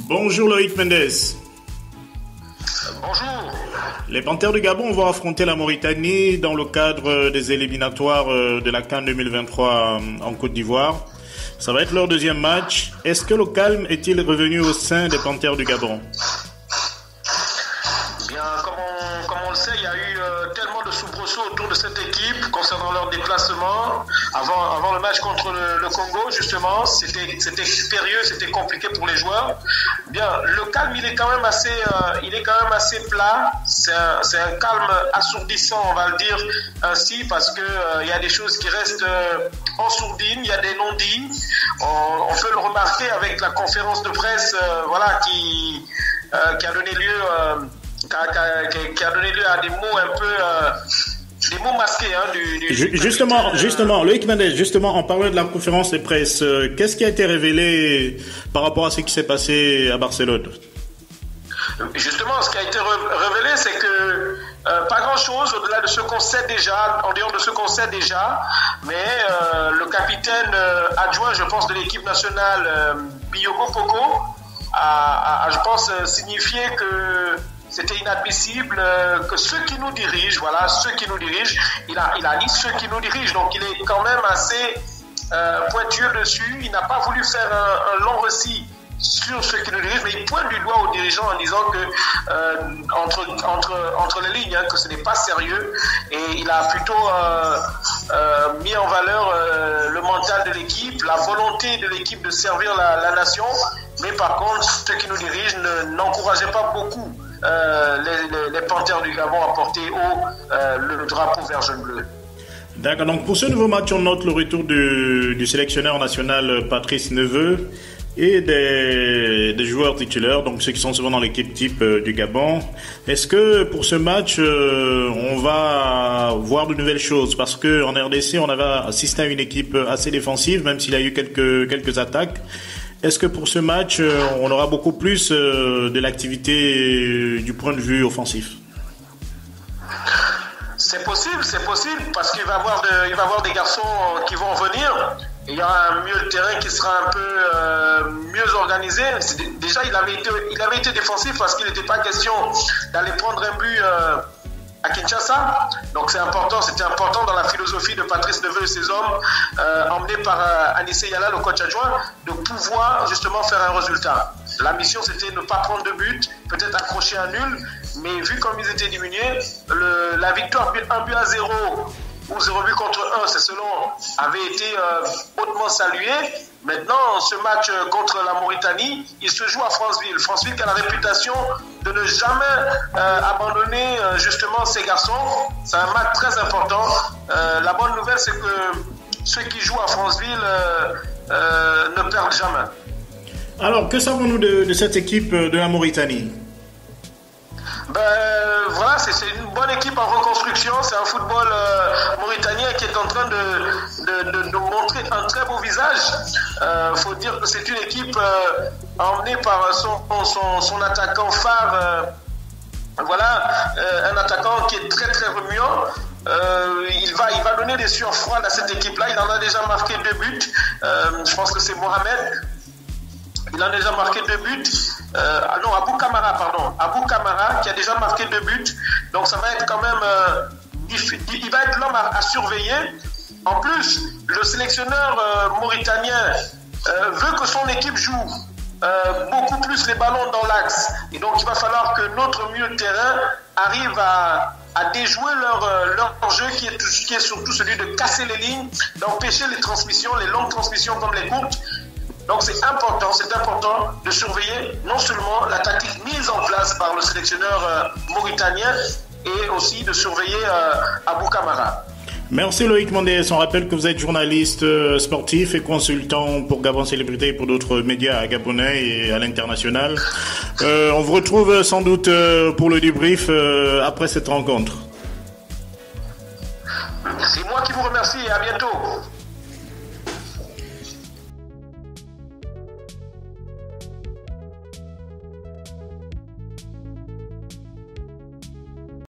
Bonjour Loïc Mendes. Bonjour. Les Panthères du Gabon vont affronter la Mauritanie dans le cadre des éliminatoires de la CAN 2023 en Côte d'Ivoire. Ça va être leur deuxième match. Est-ce que le calme est-il revenu au sein des Panthères du Gabon? Bien, comme on le sait, il y a eu tellement de soubresauts autour de cette équipe concernant leur déplacement. Avant le match contre le Congo, justement, c'était périlleux, c'était compliqué pour les joueurs. Bien, le calme, il est quand même assez plat. C'est un calme assourdissant, on va le dire ainsi, parce que il y a des choses qui restent en sourdine, il y a des non-dits. On peut le remarquer avec la conférence de presse, qui a donné lieu. Qui a donné lieu à des mots un peu des mots masqués Justement, Loïc Mendes, en parlant de la conférence de presse, qu'est-ce qui a été révélé par rapport à ce qui s'est passé à Barcelone? Justement, ce qui a été révélé, c'est que pas grand-chose au-delà de ce qu'on sait déjà, en dehors de ce qu'on sait déjà, mais le capitaine adjoint, je pense, de l'équipe nationale, Biyogo Pogo, a, je pense, signifié que c'était inadmissible que ceux qui nous dirigent, il a dit ceux qui nous dirigent, donc il est quand même assez pointueux dessus. Il n'a pas voulu faire un long récit sur ceux qui nous dirigent, mais il pointe du doigt aux dirigeants en disant que entre les lignes, que ce n'est pas sérieux, et il a plutôt mis en valeur le mental de l'équipe, la volonté de l'équipe de servir la nation, mais par contre ceux qui nous dirigent n'encourageaient pas beaucoup les Panthères du Gabon à porter haut le drapeau vert jaune bleu. D'accord, donc pour ce nouveau match, on note le retour du sélectionneur national Patrice Neveu et des joueurs titulaires, donc ceux qui sont souvent dans l'équipe type du Gabon. Est-ce que pour ce match, on va voir de nouvelles choses? Parce que en RDC, on avait assisté à une équipe assez défensive, même s'il y a eu quelques attaques. Est-ce que pour ce match, on aura beaucoup plus de l'activité du point de vue offensif? C'est possible, parce qu'il va y avoir des garçons qui vont venir. Il y aura un milieu de terrain qui sera un peu mieux organisé. Déjà, il avait été défensif parce qu'il n'était pas question d'aller prendre un but à Kinshasa. Donc c'était important dans la philosophie de Patrice Neveu et ses hommes, emmenés par Anissé Yala, le coach adjoint, de pouvoir justement faire un résultat. La mission, c'était de ne pas prendre de but, peut-être accrocher un nul, mais vu comme ils étaient diminués, la victoire 1-0 ou 0 but contre 1, c'est selon, avait été hautement salué. Maintenant, ce match contre la Mauritanie, il se joue à Franceville. Franceville qui a la réputation de ne jamais abandonner justement ses garçons. C'est un match très important. La bonne nouvelle, c'est que ceux qui jouent à Franceville ne perdent jamais. Alors, que savons-nous de cette équipe de la Mauritanie? C'est une bonne équipe en reconstruction. C'est un football mauritanien qui est en train de montrer un très beau visage. Faut dire que c'est une équipe emmenée par son attaquant phare. Un attaquant qui est très très remuant. Il va donner des sueurs froides à cette équipe-là. Il en a déjà marqué 2 buts. Je pense que c'est Mohamed. Il a déjà marqué 2 buts. Abou Kamara qui a déjà marqué 2 buts. Donc ça va être quand même il va être l'homme à surveiller. En plus, le sélectionneur mauritanien veut que son équipe joue beaucoup plus les ballons dans l'axe. Et donc il va falloir que notre milieu de terrain arrive à déjouer leur jeu qui est surtout celui de casser les lignes, d'empêcher les transmissions, les longues transmissions comme les courtes. Donc c'est important de surveiller non seulement la tactique mise en place par le sélectionneur mauritanien, et aussi de surveiller Abou Kamara. Merci Loïc Mendes. On rappelle que vous êtes journaliste sportif et consultant pour Gabon Célébrité et pour d'autres médias gabonais et à l'international. On vous retrouve sans doute pour le débrief après cette rencontre. C'est moi qui vous remercie et à bientôt.